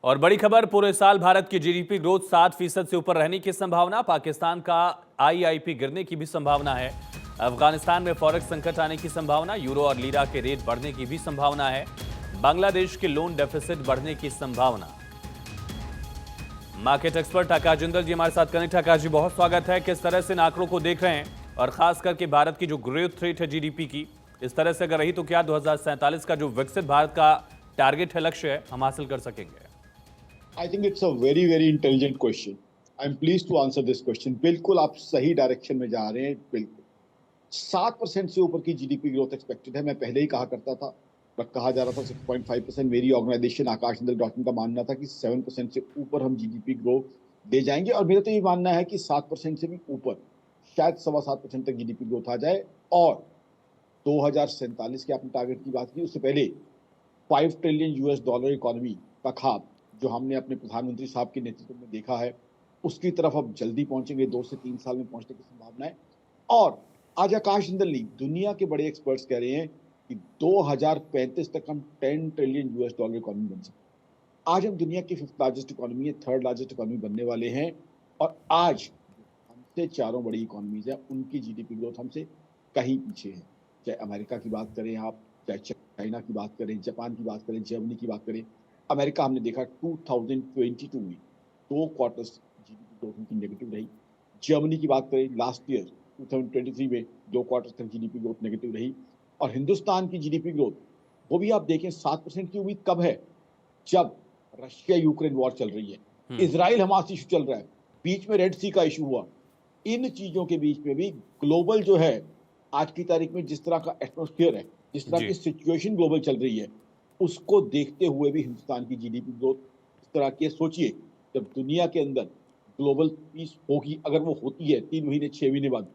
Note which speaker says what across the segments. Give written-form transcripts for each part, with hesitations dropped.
Speaker 1: और बड़ी खबर, पूरे साल भारत की जीडीपी ग्रोथ 7% से ऊपर रहने की संभावना। पाकिस्तान का आईआईपी गिरने की भी संभावना है। अफगानिस्तान में फॉरेक्स संकट आने की संभावना। यूरो और लीरा के रेट बढ़ने की भी संभावना है। बांग्लादेश के लोन डेफिसिट बढ़ने की संभावना। मार्केट एक्सपर्ट आकाश जिंदल जी हमारे साथ कनेक्ट। आकाश जी, बहुत स्वागत है। किस तरह से इन आंकड़ों को देख रहे हैं और खास करके भारत की जो ग्रोथ रेट है जीडीपी की, इस तरह से अगर रही तो क्या 2047 का जो विकसित भारत का टारगेट है, लक्ष्य है, हम हासिल कर सकेंगे?
Speaker 2: I think it's a very, very intelligent question. I'm pleased to answer this question. बिल्कुल आप सही डायरेक्शन में जा रहे हैं। बिल्कुल 7% से ऊपर की जीडीपी ग्रोथ एक्सपेक्टेड है। मैं पहले ही कहा करता था, बट कहा जा रहा था 6.5%। मेरी ऑर्गेनाइजेशन आकाशजिंदल.in का मानना था कि 7% से ऊपर हम जीडीपी ग्रोथ दे जाएंगे, और मेरा तो ये मानना है कि 7% से भी ऊपर, शायद 7.25% तक जीडीपी ग्रोथ आ जाए। और 2047 के आपने टारगेट की बात की, उससे पहले $5 ट्रिलियन इकोनॉमी का ख्वाब जो हमने अपने प्रधानमंत्री साहब के नेतृत्व में देखा है, उसकी तरफ अब जल्दी पहुंचेंगे। 2 से 3 साल में पहुंचने की संभावना है। और आज आकाश जिंदल जी, दुनिया के बड़े एक्सपर्ट्स कह रहे हैं कि 2035 तक हम $10 ट्रिलियन इकोनॉमी बन सकते हैं। आज हम दुनिया की 5th लार्जेस्ट इकोनॉमी है, 3rd लार्जेस्ट इकोनॉमी बनने वाले हैं। और आज हमसे चारों बड़ी इकोनॉमीज है, उनकी जीडीपी ग्रोथ हमसे कहीं पीछे है। चाहे अमेरिका की बात करें आप, चाहे चाइना की बात करें, जापान की बात करें, जर्मनी की बात करें। अमेरिका हमने देखा 2022 में 2 क्वार्टर्स जीडीपी ग्रोथ उनकी नेगेटिव रही। जर्मनी की बात करें, लास्ट ईयर 2023 में 2 क्वार्टर्स तक जीडीपी ग्रोथ नेगेटिव रही। और हिंदुस्तान की जीडीपी ग्रोथ, वो भी आप देखें, 7% की उम्मीद कब है? जब रशिया यूक्रेन वॉर चल रही है, इजराइल हमास इशू चल रहा है, बीच में रेड सी का इशू हुआ। इन चीजों के बीच में भी ग्लोबल जो है, आज की तारीख में जिस तरह का एटमॉस्फेयर है, जिस तरह की सिचुएशन ग्लोबल चल रही है, उसको देखते हुए भी हिंदुस्तान की जीडीपी ग्रोथ इस तरह की है। सोचिए, जब दुनिया के अंदर ग्लोबल पीस होगी, अगर वो होती है 3 महीने 6 महीने बाद,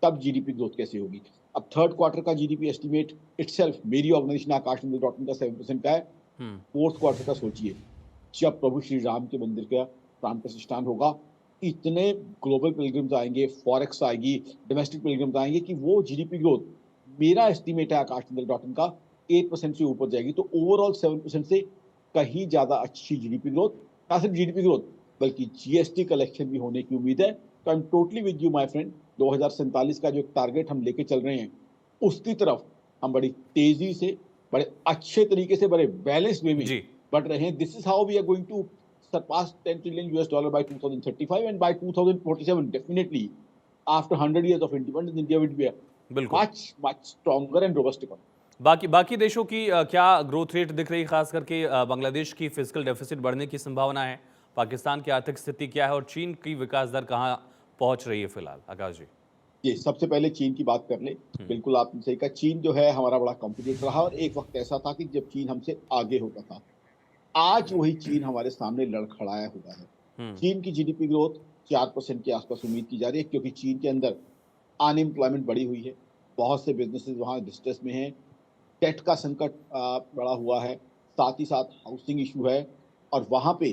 Speaker 2: तब जीडीपी ग्रोथ कैसे होगी? अब 3rd क्वार्टर का जीडीपी एस्टिमेट इटसेल्फ मेरी ऑर्गेनाइजेशन आकाशजिंदल.in का 7% का है। 4th क्वार्टर का सोचिए, जब प्रभु श्री राम के मंदिर का प्राण प्रतिष्ठान होगा, इतने ग्लोबल पिलग्रिम्स आएंगे, फॉरेक्स आएगी, डोमेस्टिक पिलग्रिम्स आएंगे कि वो जीडीपी ग्रोथ, मेरा एस्टिमेट है आकाशजिंदल.in का, 8% से ऊपर जाएगी। तो ओवरऑल 7% से कहीं ज्यादा अच्छी जीडीपी ग्रोथ, ना सिर्फ जीडीपी ग्रोथ बल्कि जीएसटी कलेक्शन भी होने की उम्मीद है। तो I am totally with you my friend. 2047 का जो टारगेट हम लेके चल रहे हैं, उसकी तरफ हम बड़ी तेजी से, बड़े अच्छे तरीके से, बड़े बैलेंस वे में बढ़ रहे हैं। This is how we are going to surpass $10 trillion by 2035, and by 2047 definitely, after 100 years of independence, India will be a much stronger and robust economy.
Speaker 1: बाकी देशों की क्या ग्रोथ रेट दिख रही है? खास करके बांग्लादेश की फिजिकल डेफिसिट बढ़ने की संभावना है। पाकिस्तान की आर्थिक स्थिति क्या है और चीन की विकास दर कहां पहुंच रही है फिलहाल? आकाश जी,
Speaker 2: ये सबसे पहले चीन की बात कर ले। बिल्कुल आपने सही कहा, चीन जो है हमारा बड़ा कॉम्पिटिटर रहा, और एक वक्त ऐसा था कि जब चीन हमसे आगे होता था। आज वही चीन हमारे सामने लड़खड़ाया हुआ है। चीन की जीडीपी ग्रोथ 4% के आसपास उम्मीद की जा रही है, क्योंकि चीन के अंदर अनएम्प्लॉयमेंट बढ़ी हुई है, बहुत से बिजनेसेस वहाँ डिस्ट्रेस में हैं, डेट का संकट बड़ा हुआ है, साथ ही साथ हाउसिंग इशू है। और वहाँ पे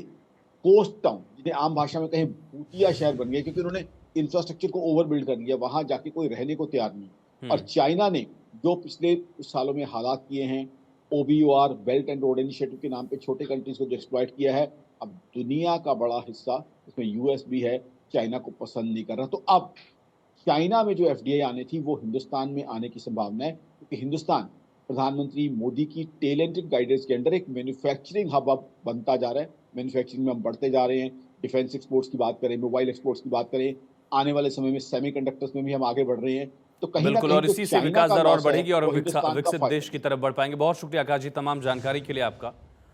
Speaker 2: कोस्ट टाउन, जिन्हें आम भाषा में कहें भूतिया शहर बन गए, क्योंकि उन्होंने इंफ्रास्ट्रक्चर को ओवर बिल्ड कर लिया, वहाँ जाके कोई रहने को तैयार नहीं। और चाइना ने जो पिछले कुछ सालों में हालात किए हैं, OBOR, belt and road initiative के नाम पे छोटे कंट्रीज को जो एक्सप्लॉइट किया है, अब दुनिया का बड़ा हिस्सा, इसमें यूएस भी है, चाइना को पसंद नहीं कर रहा। तो अब चाइना में जो एफडीआई आनी थी, वो हिंदुस्तान में आने की संभावना है, क्योंकि हिंदुस्तान प्रधानमंत्री मोदी की टैलेंटेड गाइडेंस के अंदर एक मैन्युफैक्चरिंग हब अब बनता जा रहा है। मैन्युफैक्चरिंग में हम बढ़ते जा रहे हैं। डिफेंस एक्सपोर्ट्स की बात करें, मोबाइल एक्सपोर्ट्स की बात करें, आने वाले समय में सेमीकंडक्टर्स में भी हम आगे बढ़ रहे हैं। तो कहीं ना कहीं
Speaker 1: और इसी से विकास दर और बढ़ेगी और विकसित देश की तरफ बढ़ पाएंगे। बहुत शुक्रिया आकाश जी तमाम जानकारी के लिए आपका।